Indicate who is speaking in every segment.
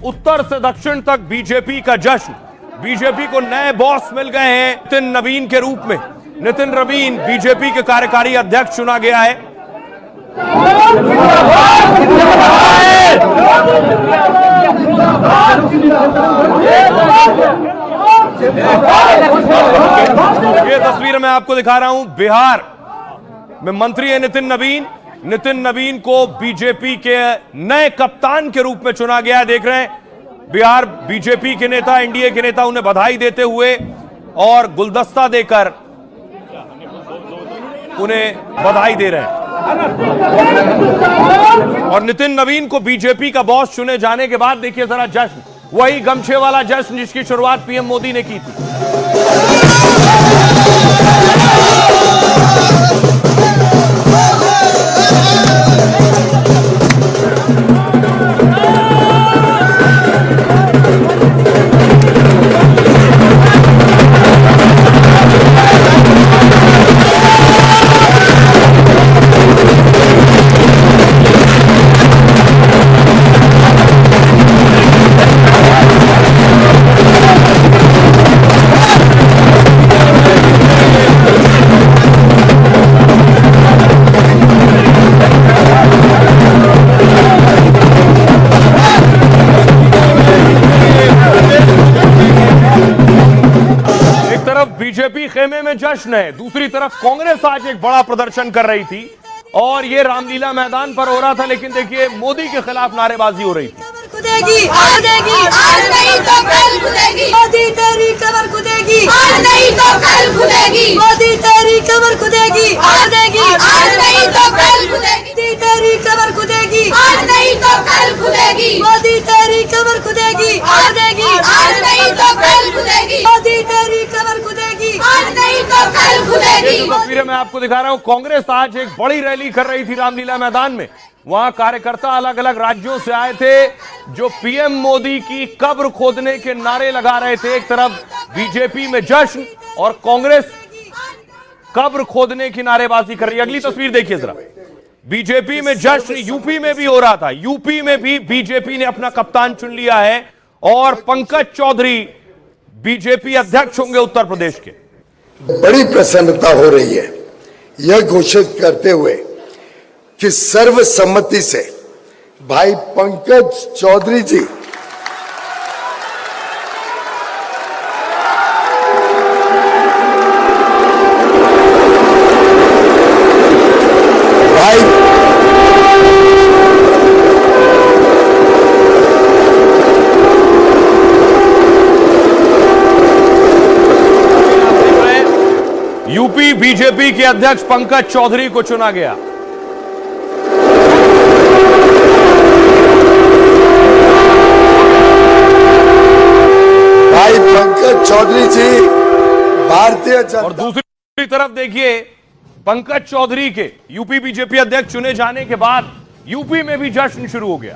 Speaker 1: उत्तर से दक्षिण तक बीजेपी का जश्न। बीजेपी को नए बॉस मिल गए हैं नितिन नवीन के रूप में। नितिन नवीन बीजेपी के कार्यकारी अध्यक्ष चुना गया है। ये तस्वीर मैं आपको दिखा रहा हूं। बिहार में मंत्री है नितिन नवीन। नितिन नवीन को बीजेपी के नए कप्तान के रूप में चुना गया है। देख रहे हैं बिहार बीजेपी के नेता, एनडीए के नेता उन्हें बधाई देते हुए और गुलदस्ता देकर उन्हें बधाई दे रहे हैं। और नितिन नवीन को बीजेपी का बॉस चुने जाने के बाद देखिए जरा जश्न, वही गमछे वाला जश्न जिसकी शुरुआत पीएम मोदी ने की थी। बीजेपी खेमे में जश्न है, दूसरी तरफ कांग्रेस आज एक बड़ा प्रदर्शन कर रही थी और ये रामलीला मैदान पर हो रहा था। लेकिन देखिए मोदी के खिलाफ नारेबाजी हो रही थी।
Speaker 2: खुदेगी, आज नहीं तो कल खुदेगी। मोदी तेरी कमर खुदेगी, आज नहीं तो कल खुदेगी। मोदी तेरी कमर खुदेगी, आज नहीं तो कल खुदेगी। मोदी तेरी कमर खुदेगी, आज नहीं तो कल खुदेगी। मोदी तेरी कमर खुदेगी, आज नहीं तो कल खुदेगी। मोदी तेरी कमर खुदेगी, आज नहीं तो कल खुदेगी।
Speaker 1: तस्वीरें मैं आपको दिखा रहा हूं। कांग्रेस आज एक बड़ी रैली कर रही थी रामलीला मैदान में। वहां कार्यकर्ता अलग अलग राज्यों से आए थे जो पीएम मोदी की कब्र खोदने के नारे लगा रहे थे। एक तरफ बीजेपी में जश्न और कांग्रेस कब्र खोदने की नारेबाजी कर रही है। अगली तस्वीर देखिए जरा। बीजेपी में जश्न यूपी में भी हो रहा था। यूपी में भी बीजेपी ने अपना कप्तान चुन लिया है और पंकज चौधरी बीजेपी अध्यक्ष होंगे उत्तर प्रदेश के।
Speaker 3: बड़ी प्रसन्नता हो रही है यह घोषित करते हुए कि सर्वसम्मति से भाई पंकज चौधरी जी
Speaker 1: यूपी बीजेपी के अध्यक्ष पंकज चौधरी को चुना गया।
Speaker 3: भाई पंकज चौधरी जी भारतीय जनता।
Speaker 1: और दूसरी तरफ देखिए पंकज चौधरी के यूपी बीजेपी अध्यक्ष चुने जाने के बाद यूपी में भी जश्न शुरू हो गया।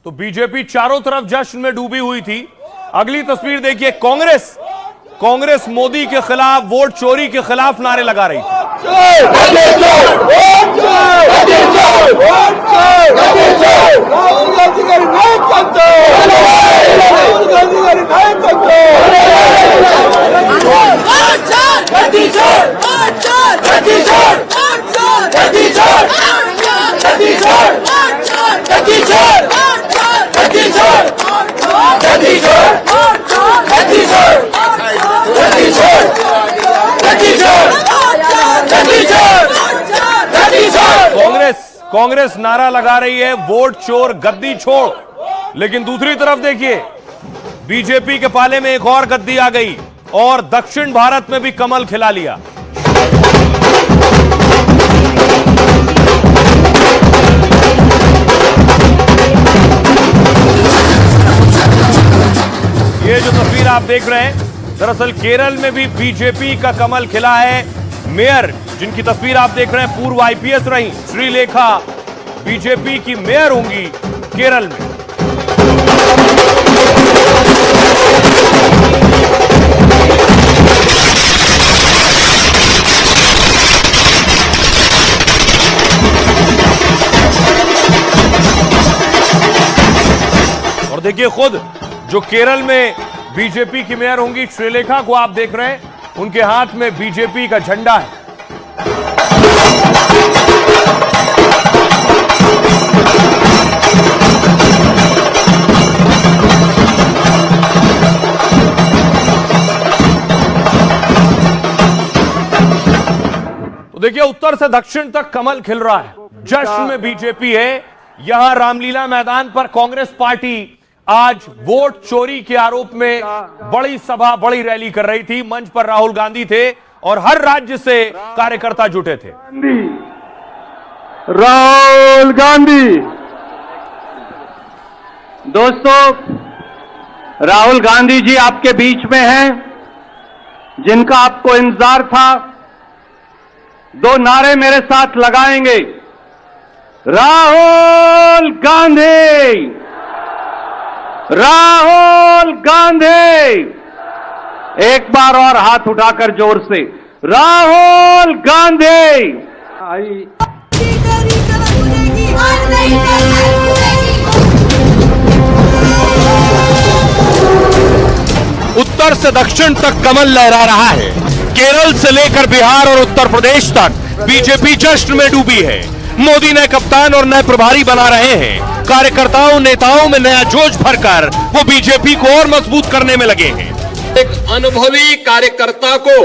Speaker 1: तो बीजेपी चारों तरफ जश्न में डूबी हुई थी। अगली तस्वीर देखिए। कांग्रेस मोदी के खिलाफ, वोट चोरी के खिलाफ नारे लगा रही थी। कांग्रेस नारा लगा रही है वोट चोर गद्दी छोड़। लेकिन दूसरी तरफ देखिए बीजेपी के पाले में एक और गद्दी आ गई और दक्षिण भारत में भी कमल खिला लिया। आप देख रहे हैं, दरअसल केरल में भी बीजेपी का कमल खिला है। मेयर जिनकी तस्वीर आप देख रहे हैं, पूर्व आईपीएस रही श्रीलेखा बीजेपी की मेयर होंगी केरल में। और देखिए, खुद जो केरल में बीजेपी की मेयर होंगी श्रीलेखा को आप देख रहे हैं, उनके हाथ में बीजेपी का झंडा है। तो देखिए, उत्तर से दक्षिण तक कमल खिल रहा है, जश्न में बीजेपी है। यहां रामलीला मैदान पर कांग्रेस पार्टी आज वोट चोरी के आरोप में बड़ी सभा, बड़ी रैली कर रही थी। मंच पर राहुल गांधी थे और हर राज्य से कार्यकर्ता जुटे थे।
Speaker 4: राहुल गांधी, दोस्तों, राहुल गांधी जी आपके बीच में हैं, जिनका आपको इंतजार था। दो नारे मेरे साथ लगाएंगे। राहुल गांधी, राहुल गांधी। एक बार और हाथ उठाकर जोर से, राहुल गांधी।
Speaker 2: तेरी कमर खुदेगी, आज नहीं तो कल खुदेगी।
Speaker 1: उत्तर से दक्षिण तक कमल लहरा रहा है। केरल से लेकर बिहार और उत्तर प्रदेश तक बीजेपी जश्न में डूबी है। मोदी नए कप्तान और नए प्रभारी बना रहे हैं। कार्यकर्ताओं, नेताओं में नया जोश भरकर वो बीजेपी को और मजबूत करने में लगे हैं।
Speaker 5: एक अनुभवी कार्यकर्ता को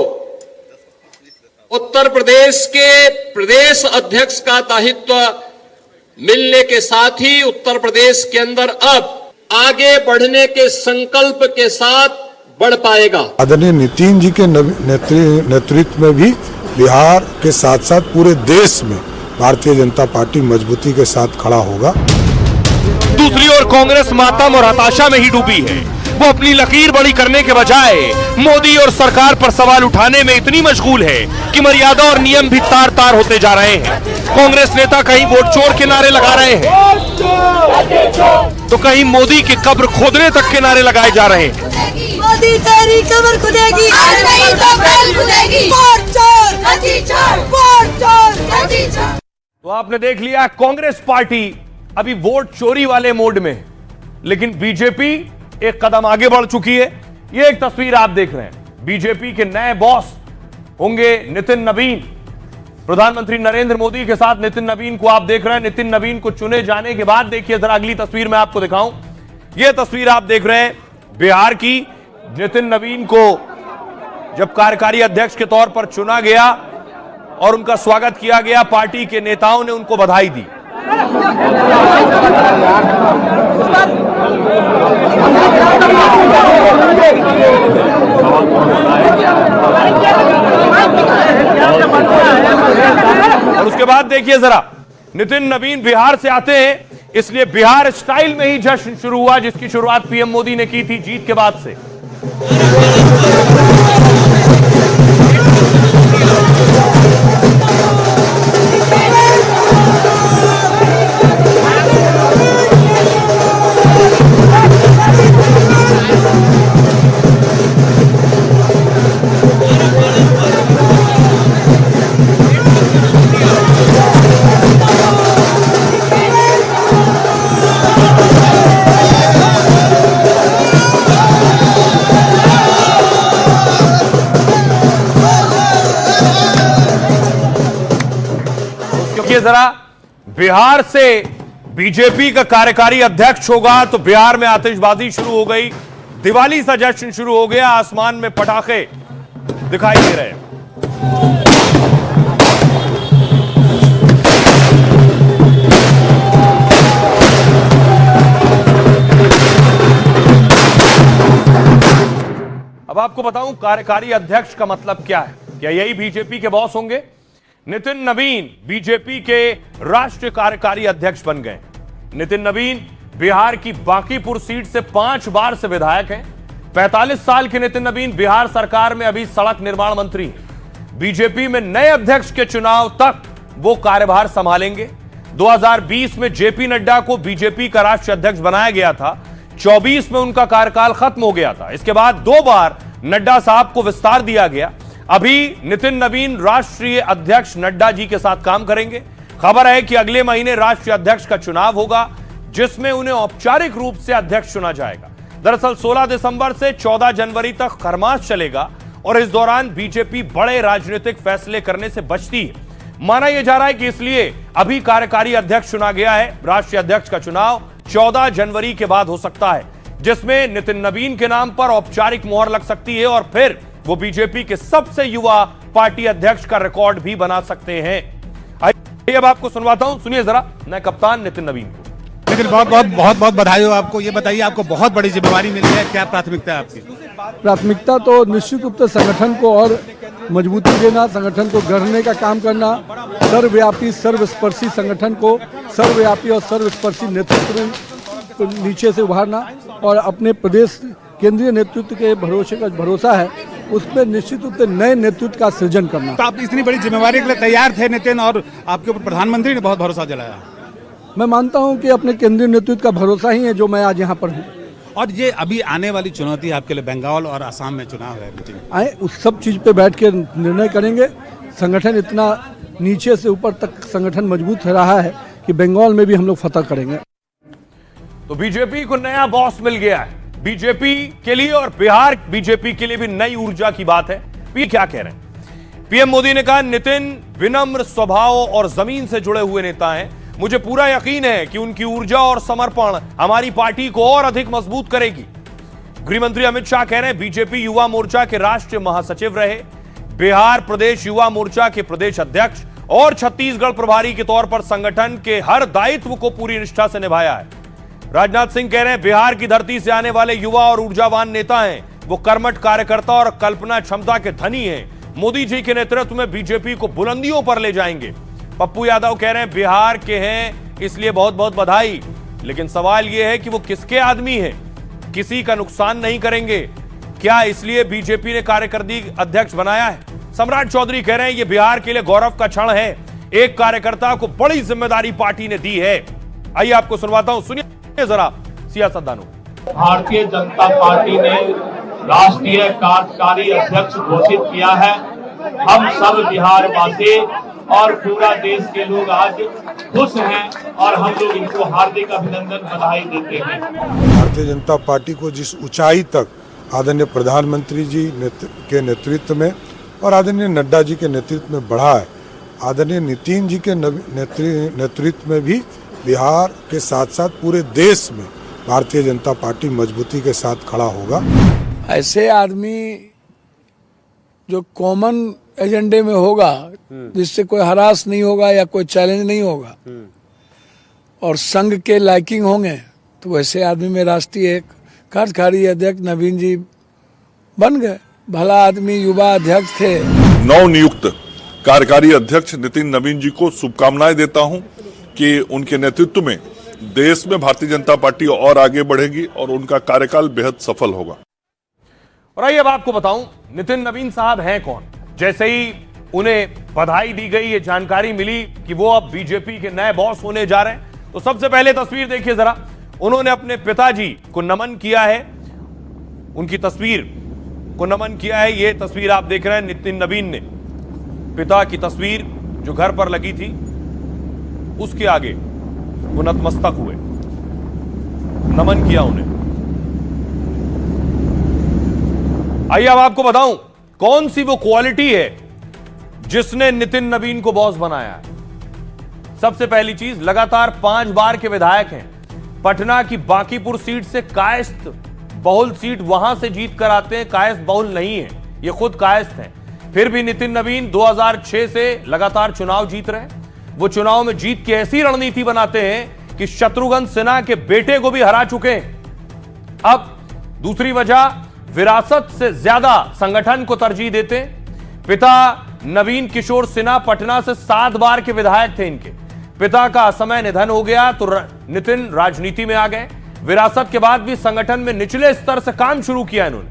Speaker 5: उत्तर प्रदेश के प्रदेश अध्यक्ष का दायित्व मिलने के साथ ही उत्तर प्रदेश के अंदर अब आगे बढ़ने के संकल्प के साथ बढ़ पाएगा।
Speaker 6: आदरणीय नितिन जी के नेतृत्व में भी बिहार के साथ साथ पूरे देश में भारतीय जनता पार्टी मजबूती के साथ खड़ा होगा।
Speaker 1: दूसरी ओर कांग्रेस मातम और हताशा में ही डूबी है। वो अपनी लकीर बड़ी करने के बजाय मोदी और सरकार पर सवाल उठाने में इतनी मशगूल है कि मर्यादा और नियम भी तार तार होते जा रहे हैं। कांग्रेस नेता कहीं वोट चोर के नारे लगा रहे हैं तो कहीं मोदी की कब्र खोदने तक के नारे लगाए जा रहे हैं।
Speaker 2: मोदी तेरी कमर खुदेगी, आज नहीं तो कल खुदेगी। वोट चोर, गद्दी चोर, वोट चोर, गद्दी चोर।
Speaker 1: तो आपने देख लिया, कांग्रेस पार्टी अभी वोट चोरी वाले मोड में, लेकिन बीजेपी एक कदम आगे बढ़ चुकी है। ये एक तस्वीर आप देख रहे हैं, बीजेपी के नए बॉस होंगे नितिन नवीन। प्रधानमंत्री नरेंद्र मोदी के साथ नितिन नवीन को आप देख रहे हैं। नितिन नवीन को चुने जाने के बाद देखिए जरा अगली तस्वीर मैं आपको दिखाऊं। यह तस्वीर आप देख रहे हैं बिहार की। नितिन नवीन को जब कार्यकारी अध्यक्ष के तौर पर चुना गया और उनका स्वागत किया गया, पार्टी के नेताओं ने उनको बधाई दी। और उसके बाद देखिए जरा, नितिन नवीन बिहार से आते हैं, इसलिए बिहार स्टाइल में ही जश्न शुरू हुआ, जिसकी शुरुआत पीएम मोदी ने की थी जीत के बाद से। जरा बिहार से बीजेपी का कार्यकारी अध्यक्ष होगा तो बिहार में आतिशबाजी शुरू हो गई, दिवाली सा जश्न शुरू हो गया, आसमान में पटाखे दिखाई दे रहे हैं। अब आपको बताऊं कार्यकारी अध्यक्ष का मतलब क्या है। क्या यही बीजेपी के बॉस होंगे? नितिन नवीन बीजेपी के राष्ट्रीय कार्यकारी अध्यक्ष बन गए। नितिन नवीन बिहार की बांकीपुर सीट से 5 बार से विधायक हैं। 45 साल के नितिन नवीन बिहार सरकार में अभी सड़क निर्माण मंत्री हैं। बीजेपी में नए अध्यक्ष के चुनाव तक वो कार्यभार संभालेंगे। 2020 में जेपी नड्डा को बीजेपी का राष्ट्रीय अध्यक्ष बनाया गया था। 24 में उनका कार्यकाल खत्म हो गया था। इसके बाद 2 बार नड्डा साहब को विस्तार दिया गया। अभी नितिन नवीन राष्ट्रीय अध्यक्ष नड्डा जी के साथ काम करेंगे। खबर है कि अगले महीने राष्ट्रीय अध्यक्ष का चुनाव होगा, जिसमें उन्हें औपचारिक रूप से अध्यक्ष चुना जाएगा। दरअसल 16 दिसंबर से 14 जनवरी तक खरमास चलेगा और इस दौरान बीजेपी बड़े राजनीतिक फैसले करने से बचती है। माना यह जा रहा है कि इसलिए अभी कार्यकारी अध्यक्ष चुना गया है। राष्ट्रीय अध्यक्ष का चुनाव 14 जनवरी के बाद हो सकता है, जिसमें नितिन नवीन के नाम पर औपचारिक मोहर लग सकती है और फिर वो बीजेपी के सबसे युवा पार्टी अध्यक्ष का रिकॉर्ड भी बना सकते हैं। आइए अब आपको सुनवाता हूं, सुनिए जरा नए कप्तान नितिन नवीन को।
Speaker 7: लेकिन बहुत बधाई हो आपको। ये बताइए, आपको बहुत बड़ी जिम्मेवारी मिली है, क्या प्राथमिकता है आपकी?
Speaker 8: प्राथमिकता तो निश्चित रूप से संगठन को और मजबूती देना, संगठन को गढ़ने का काम करना, सर्वव्यापी सर्वस्पर्शी संगठन को सर्वव्यापी और सर्वस्पर्शी नेतृत्व में नीचे से उभारना और अपने प्रदेश केंद्रीय नेतृत्व के भरोसा है उस पर निश्चित रूप से नए नेतृत्व का सृजन करना।
Speaker 7: तो आप इतनी बड़ी जिम्मेवारी के लिए तैयार थे नितिन, और आपके ऊपर प्रधानमंत्री ने बहुत भरोसा जलाया।
Speaker 8: मैं मानता हूं कि अपने केंद्रीय नेतृत्व का भरोसा ही है जो मैं आज यहाँ पर हूँ।
Speaker 7: और ये अभी आने वाली चुनौती आपके लिए बंगाल और असम में चुनाव है,
Speaker 8: आए उस सब चीज पे बैठ के निर्णय करेंगे। संगठन इतना नीचे से ऊपर तक संगठन मजबूत रहा है कि बंगाल में भी हम लोग फतह करेंगे।
Speaker 1: तो बीजेपी को नया बॉस मिल गया है। बीजेपी के लिए और बिहार बीजेपी के लिए भी नई ऊर्जा की बात है। पी क्या कह रहे हैं? पीएम मोदी ने कहा, नितिन विनम्र स्वभाव और जमीन से जुड़े हुए नेता हैं। मुझे पूरा यकीन है कि उनकी ऊर्जा और समर्पण हमारी पार्टी को और अधिक मजबूत करेगी। गृह मंत्री अमित शाह कह रहे हैं, बीजेपी युवा मोर्चा के राष्ट्रीय महासचिव रहे, बिहार प्रदेश युवा मोर्चा के प्रदेश अध्यक्ष और छत्तीसगढ़ प्रभारी के तौर पर संगठन के हर दायित्व को पूरी निष्ठा से निभाया है। राजनाथ सिंह कह रहे हैं, बिहार की धरती से आने वाले युवा और ऊर्जावान नेता हैं। वो कर्मठ कार्यकर्ता और कल्पना क्षमता के धनी हैं। मोदी जी के नेतृत्व में बीजेपी को बुलंदियों पर ले जाएंगे। पप्पू यादव कह रहे हैं, बिहार के हैं इसलिए बहुत बहुत बधाई, लेकिन सवाल यह है कि वो किसके आदमी हैं? किसी का नुकसान नहीं करेंगे क्या? इसलिए बीजेपी ने कार्यकारिणी अध्यक्ष बनाया है। सम्राट चौधरी कह रहे हैं, यह बिहार के लिए गौरव का क्षण है। एक कार्यकर्ता को बड़ी जिम्मेदारी पार्टी ने दी है। आइए आपको सुनवाता हूं, सुनिए जरा सियासतदानों।
Speaker 9: भारतीय जनता पार्टी ने राष्ट्रीय कार्यकारी अध्यक्ष घोषित किया है। हम सब बिहार वासी और पूरा देश के लोग आज खुश हैं और हम लोग इनको हार्दिक अभिनंदन बधाई देते हैं।
Speaker 6: भारतीय जनता पार्टी को जिस ऊंचाई तक आदरणीय प्रधानमंत्री जी के नेतृत्व में और आदरणीय नड्डा जी के नेतृत्व में बढ़ा है, आदरणीय नितिन जी के नेतृत्व में भी बिहार के साथ साथ पूरे देश में भारतीय जनता पार्टी मजबूती के साथ खड़ा होगा।
Speaker 8: ऐसे आदमी जो कॉमन एजेंडे में होगा, जिससे कोई हरास नहीं होगा या कोई चैलेंज नहीं होगा और संघ के लाइकिंग होंगे, तो वैसे आदमी में राष्ट्रीय कार्यकारी अध्यक्ष नवीन जी बन गए। भला आदमी, युवा अध्यक्ष थे।
Speaker 10: नवनियुक्त कार्यकारी अध्यक्ष नितिन नवीन जी को शुभकामनाएं देता हूं कि उनके नेतृत्व में देश में भारतीय जनता पार्टी और आगे बढ़ेगी और उनका कार्यकाल बेहद सफल होगा।
Speaker 1: और आइए अब आपको बताऊं नितिन नवीन साहब हैं कौन। जैसे ही उन्हें बधाई दी गई, ये जानकारी मिली कि वो अब बीजेपी के नए बॉस होने जा रहे हैं, तो सबसे पहले तस्वीर देखिए जरा। उन्होंने अपने पिताजी को नमन किया है, उनकी तस्वीर को नमन किया है। ये तस्वीर आप देख रहे हैं, नितिन नवीन ने पिता की तस्वीर जो घर पर लगी थी उसके आगे वो नतमस्तक हुए, नमन किया उन्हें। आइए अब आपको बताऊं कौन सी वो क्वालिटी है जिसने नितिन नवीन को बॉस बनाया है। सबसे पहली चीज, लगातार 5 बार के विधायक हैं। पटना की बांकीपुर सीट से कायस्थ बहुल सीट वहां से जीत कर आते हैं, कायस्थ बहुल नहीं है, ये खुद कायस्थ हैं। फिर भी नितिन नवीन 2006 से लगातार चुनाव जीत रहे हैं। वो चुनाव में जीत की ऐसी रणनीति बनाते हैं कि शत्रुघ्न सिन्हा के बेटे को भी हरा चुके हैं। अब दूसरी वजह, विरासत से ज्यादा संगठन को तरजीह देते हैं। पिता नवीन किशोर सिन्हा पटना से 7 बार के विधायक थे। इनके पिता का असमय निधन हो गया तो नितिन राजनीति में आ गए। विरासत के बाद भी संगठन में निचले स्तर से काम शुरू किया इन्होंने।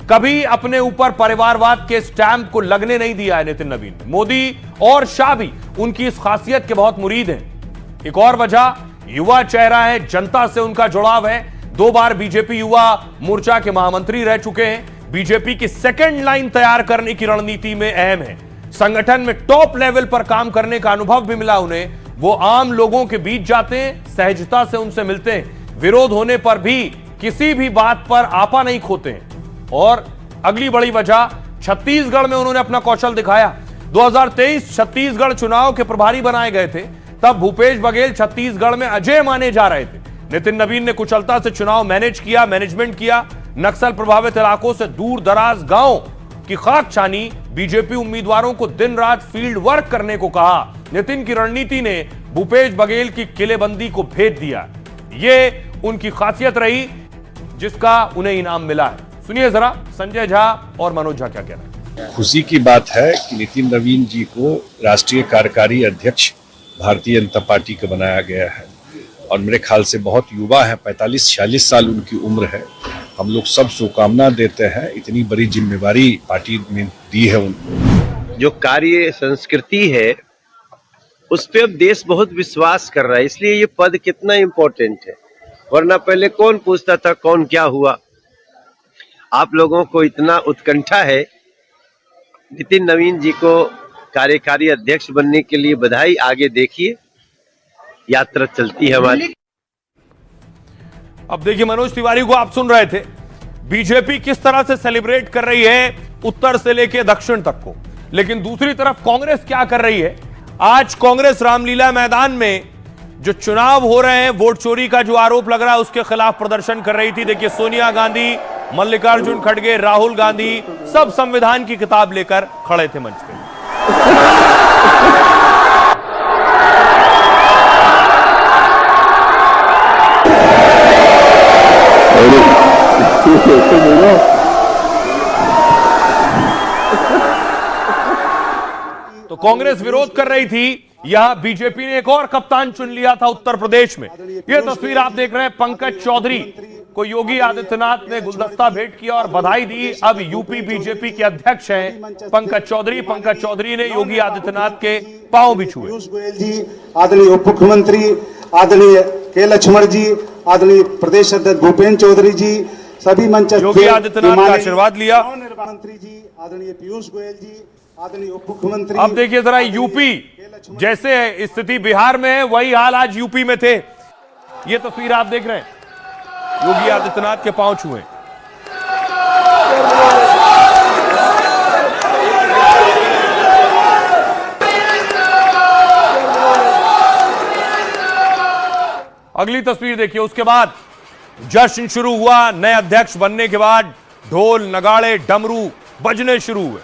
Speaker 1: कभी अपने ऊपर परिवारवाद के स्टैंप को लगने नहीं दिया है नितिन नवीन ने। मोदी और शाह भी उनकी इस खासियत के बहुत मुरीद हैं। एक और वजह युवा चेहरा है, जनता से उनका जुड़ाव है। 2 बार बीजेपी युवा मोर्चा के महामंत्री रह चुके हैं। बीजेपी की सेकंड लाइन तैयार करने की रणनीति में अहम है। संगठन में टॉप लेवल पर काम करने का अनुभव भी मिला उन्हें। वो आम लोगों के बीच जाते हैं, सहजता से उनसे मिलते हैं, विरोध होने पर भी किसी भी बात पर आपा नहीं खोते हैं। और अगली बड़ी वजह, छत्तीसगढ़ में उन्होंने अपना कौशल दिखाया। 2023 छत्तीसगढ़ चुनाव के प्रभारी बनाए गए थे, तब भूपेश बघेल छत्तीसगढ़ में अजय माने जा रहे थे। नितिन नवीन ने कुशलता से चुनाव मैनेजमेंट किया। नक्सल प्रभावित इलाकों से दूर दराज गांव की खाक छानी। बीजेपी उम्मीदवारों को दिन रात फील्ड वर्क करने को कहा। नितिन की रणनीति ने भूपेश बघेल की किलेबंदी को भेद दिया। ये उनकी खासियत रही जिसका उन्हें इनाम मिला है। सुनिए जरा संजय झा और मनोज झा क्या कह रहे हैं।
Speaker 11: खुशी की बात है कि नितिन नवीन जी को राष्ट्रीय कार्यकारी अध्यक्ष भारतीय जनता पार्टी का बनाया गया है और मेरे ख्याल से बहुत युवा है, 45-46 साल उनकी उम्र है। हम लोग सब शुभकामना देते हैं, इतनी बड़ी जिम्मेवारी पार्टी में दी है उनको।
Speaker 12: जो कार्य संस्कृति है उस पे अब देश बहुत विश्वास कर रहा है, इसलिए ये पद कितना इम्पोर्टेंट है। वरना पहले कौन पूछता था कौन क्या हुआ। आप लोगों को इतना उत्कंठा है। नितिन नवीन जी को कार्यकारी अध्यक्ष बनने के लिए बधाई। आगे देखिए, यात्रा चलती है हमारी।
Speaker 1: अब देखिए, मनोज तिवारी को आप सुन रहे थे। बीजेपी किस तरह से सेलिब्रेट कर रही है उत्तर से लेकर दक्षिण तक को, लेकिन दूसरी तरफ कांग्रेस क्या कर रही है। आज कांग्रेस रामलीला मैदान में जो चुनाव हो रहे हैं, वोट चोरी का जो आरोप लग रहा है उसके खिलाफ प्रदर्शन कर रही थी। देखिए, सोनिया गांधी, मल्लिकार्जुन खड़गे, राहुल गांधी सब संविधान की किताब लेकर खड़े थे मंच पे। तो कांग्रेस विरोध कर रही थी। यहां बीजेपी ने एक और कप्तान चुन लिया था उत्तर प्रदेश में। यह तस्वीर आप देख रहे हैं, पंकज चौधरी को योगी आदित्यनाथ ने गुलदस्ता भेंट किया और बधाई दी। अब यूपी बीजेपी के अध्यक्ष हैं पंकज चौधरी। पंकज चौधरी ने योगी आदित्यनाथ के पांव भी छुए।
Speaker 13: पीयूष गोयल जी, आदरणीय उप मुख्यमंत्री आदरणीय के लक्ष्मण जी, आदरणीय प्रदेश अध्यक्ष भूपेन्द्र चौधरी जी, सभी मंच
Speaker 1: योगी आदित्यनाथ का आशीर्वाद लिया।
Speaker 13: मंत्री जी आदरणीय पीयूष गोयल जी, आदरणीय उप मुख्यमंत्री।
Speaker 1: अब देखिए जरा, यूपी जैसे स्थिति बिहार में है वही हाल आज यूपी में थे। ये तस्वीर आप देख रहे हैं, योगी आदित्यनाथ के पांव छुए। अगली तस्वीर देखिए, उसके बाद जश्न शुरू हुआ। नए अध्यक्ष बनने के बाद ढोल नगाड़े डमरू बजने शुरू हुए।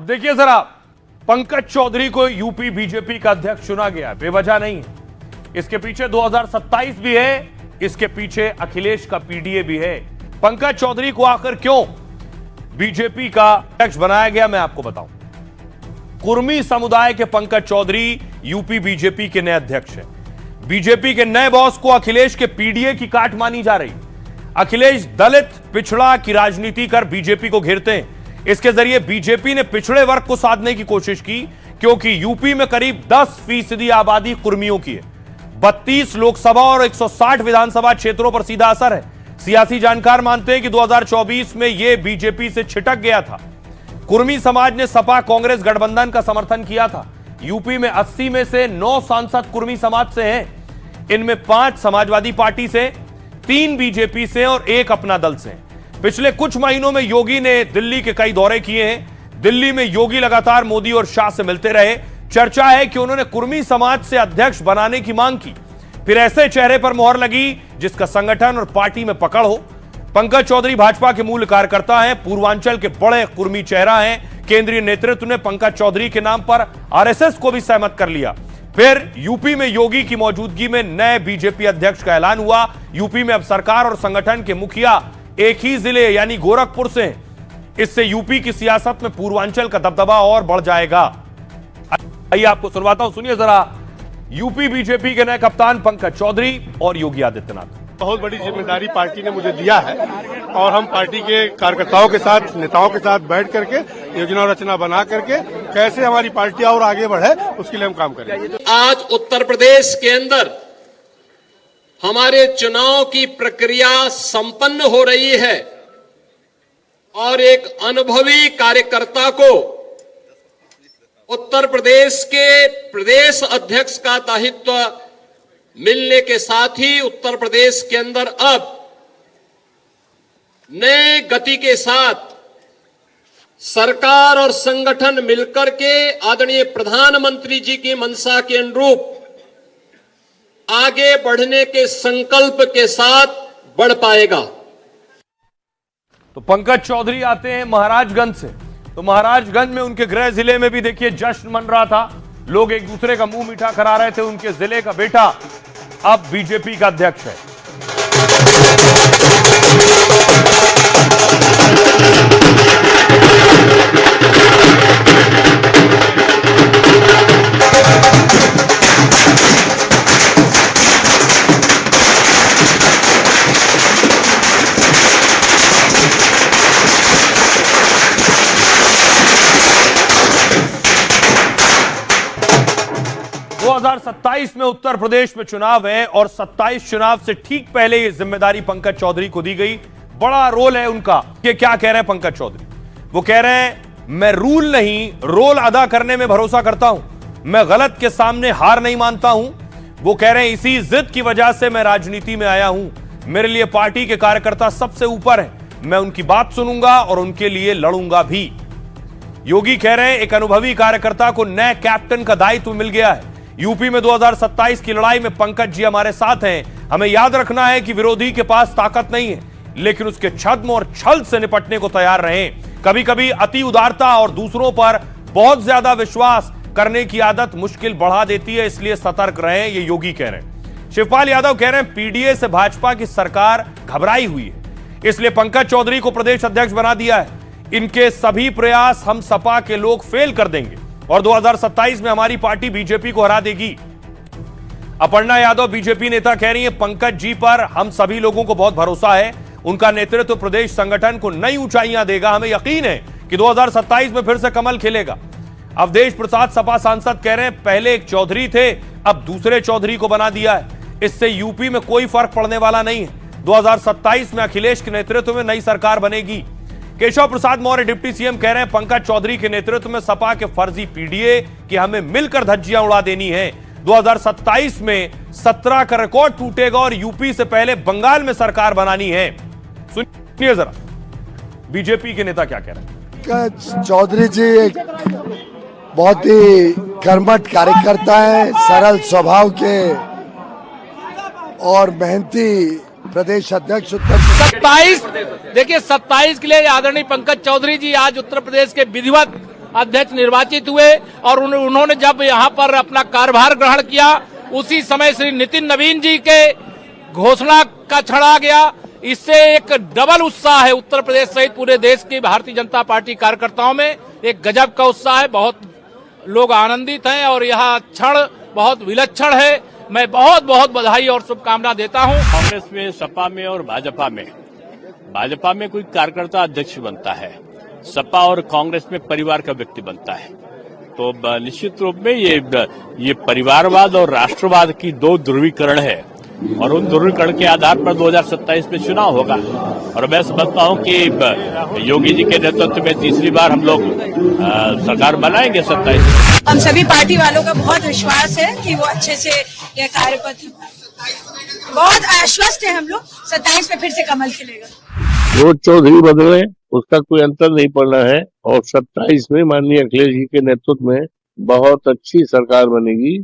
Speaker 1: देखिए जरा, पंकज चौधरी को यूपी बीजेपी का अध्यक्ष चुना गया, बेवजह नहीं है। इसके पीछे 2027 भी है, इसके पीछे अखिलेश का पीडीए भी है। पंकज चौधरी को आखिर क्यों बीजेपी का अध्यक्ष बनाया गया, मैं आपको बताऊं। कुर्मी समुदाय के पंकज चौधरी यूपी बीजेपी के नए अध्यक्ष हैं। बीजेपी के नए बॉस को अखिलेश के पीडीए की काट मानी जा रही। अखिलेश दलित पिछड़ा की राजनीति कर बीजेपी को घेरते हैं। इसके जरिए बीजेपी ने पिछड़े वर्ग को साधने की कोशिश की, क्योंकि यूपी में करीब 10% आबादी कुर्मियों की है। 32 लोकसभा और 160 विधानसभा क्षेत्रों पर सीधा असर है। सियासी जानकार मानते हैं कि 2024 में यह बीजेपी से छिटक गया था। कुर्मी समाज ने सपा कांग्रेस गठबंधन का समर्थन किया था। यूपी में 80 में से 9 सांसद कुर्मी समाज से हैं। इनमें 5 समाजवादी पार्टी से, 3 बीजेपी से और 1 अपना दल से। पिछले कुछ महीनों में योगी ने दिल्ली के कई दौरे किए हैं। दिल्ली में योगी लगातार मोदी और शाह से मिलते रहे। चर्चा है कि उन्होंने कुर्मी समाज से अध्यक्ष बनाने की मांग की, फिर ऐसे चेहरे पर मोहर लगी जिसका संगठन और पार्टी में पकड़ हो। पंकज चौधरी भाजपा के मूल कार्यकर्ता हैं, पूर्वांचल के बड़े कुर्मी चेहरा हैं। केंद्रीय नेतृत्व ने पंकज चौधरी के नाम पर आरएसएस को भी सहमत कर लिया। फिर यूपी में योगी की मौजूदगी में नए बीजेपी अध्यक्ष का ऐलान हुआ। यूपी में अब सरकार और संगठन के मुखिया एक ही जिले यानी गोरखपुर से हैं। इससे यूपी की सियासत में पूर्वांचल का दबदबा और बढ़ जाएगा। आइए आपको सुनवाता हूं, सुनिए जरा यूपी बीजेपी के नए कप्तान पंकज चौधरी और योगी आदित्यनाथ।
Speaker 14: बहुत बड़ी जिम्मेदारी पार्टी ने मुझे दिया है और हम पार्टी के कार्यकर्ताओं के साथ, नेताओं के साथ बैठ करके योजना रचना बना करके कैसे हमारी पार्टी और आगे बढ़े उसके लिए हम काम करेंगे।
Speaker 5: आज उत्तर प्रदेश के अंदर हमारे चुनाव की प्रक्रिया संपन्न हो रही है और एक अनुभवी कार्यकर्ता को उत्तर प्रदेश के प्रदेश अध्यक्ष का दायित्व मिलने के साथ ही उत्तर प्रदेश के अंदर अब नए गति के साथ सरकार और संगठन मिलकर के आदरणीय प्रधानमंत्री जी की मंशा के अनुरूप आगे बढ़ने के संकल्प के साथ बढ़ पाएगा।
Speaker 1: तो पंकज चौधरी आते हैं महाराजगंज से। तो महाराजगंज में उनके गृह जिले में भी देखिए जश्न मन रहा था। लोग एक दूसरे का मुंह मीठा करा रहे थे। उनके जिले का बेटा अब बीजेपी का अध्यक्ष है। 2027 में उत्तर प्रदेश में चुनाव है और 27 चुनाव से ठीक पहले ये जिम्मेदारी पंकज चौधरी को दी गई। बड़ा रोल है उनका। ये क्या कह रहे हैं पंकज चौधरी? वो कह रहे हैं मैं रूल नहीं रोल अदा करने में भरोसा करता हूं, मैं गलत के सामने हार नहीं मानता हूं। वो कह रहे हैं इसी जिद की वजह से मैं राजनीति में आया हूं। मेरे लिए पार्टी के कार्यकर्ता सबसे ऊपर है, मैं उनकी बात सुनूंगा और उनके लिए लड़ूंगा भी। योगी कह रहे हैं एक अनुभवी कार्यकर्ता को नए कैप्टन का दायित्व मिल गया है। यूपी में 2027 की लड़ाई में पंकज जी हमारे साथ हैं। हमें याद रखना है कि विरोधी के पास ताकत नहीं है, लेकिन उसके छद्म और छल से निपटने को तैयार रहें। कभी कभी अति उदारता और दूसरों पर बहुत ज्यादा विश्वास करने की आदत मुश्किल बढ़ा देती है, इसलिए सतर्क रहें, ये योगी कह रहे हैं। शिवपाल यादव कह रहे हैं पीडीए से भाजपा की सरकार घबराई हुई है, इसलिए पंकज चौधरी को प्रदेश अध्यक्ष बना दिया है। इनके सभी प्रयास हम सपा के लोग फेल कर देंगे और 2027 में हमारी पार्टी बीजेपी को हरा देगी। अपर्णा यादव बीजेपी नेता कह रही है पंकज जी पर हम सभी लोगों को बहुत भरोसा है, उनका नेतृत्व प्रदेश संगठन को नई ऊंचाइयां देगा। हमें यकीन है कि 2027 में फिर से कमल खिलेगा। अवधेश प्रसाद सपा सांसद कह रहे हैं पहले एक चौधरी थे, अब दूसरे चौधरी को बना दिया है, इससे यूपी में कोई फर्क पड़ने वाला नहीं है। 2027 में अखिलेश के नेतृत्व में नई सरकार बनेगी। केशव प्रसाद मौर्य डिप्टी सीएम कह रहे हैं पंकज चौधरी के नेतृत्व में सपा के फर्जी पीडीए की हमें मिलकर धज्जियां उड़ा देनी है। 2027 में 17 का रिकॉर्ड टूटेगा और यूपी से पहले बंगाल में सरकार बनानी है। सुनिए जरा बीजेपी के नेता क्या कह रहे हैं।
Speaker 3: पंकज चौधरी जी एक बहुत ही कर्मठ कार्यकर्ता है, सरल स्वभाव के और मेहनती प्रदेश अध्यक्ष।
Speaker 15: 27 देखिए 27 के लिए आदरणीय पंकज चौधरी जी आज उत्तर प्रदेश के विधिवत अध्यक्ष निर्वाचित हुए और उन्होंने जब यहां पर अपना कार्यभार ग्रहण किया उसी समय श्री नितिन नवीन जी के घोषणा का क्षण आ गया। इससे एक डबल उत्साह है उत्तर प्रदेश सहित पूरे देश की भारतीय जनता पार्टी कार्यकर्ताओं में, एक गजब का उत्साह है। बहुत लोग आनंदित हैं और यह क्षण बहुत विलक्षण है। मैं बहुत बहुत बधाई और शुभकामना देता हूं।
Speaker 9: कांग्रेस में, सपा में और भाजपा में कोई कार्यकर्ता अध्यक्ष बनता है, सपा और कांग्रेस में परिवार का व्यक्ति बनता है। तो निश्चित रूप में ये परिवारवाद और राष्ट्रवाद की दो ध्रुवीकरण है
Speaker 16: और उन ध्रुवीकरण के आधार पर 2027 में चुनाव होगा। और मैं समझता हूं कि योगी जी के नेतृत्व में तीसरी बार हम लोग सरकार बनाएंगे 27।
Speaker 2: हम सभी पार्टी वालों का बहुत विश्वास है कि वो अच्छे से यह कार्यपत्र, बहुत आश्वस्त है हम लोग, 27 में फिर से कमल खिलेगा।
Speaker 17: जो चौधरी बदले उसका कोई अंतर नहीं पड़ना है और 27 में माननीय अखिलेश जी के नेतृत्व में बहुत अच्छी सरकार बनेगी।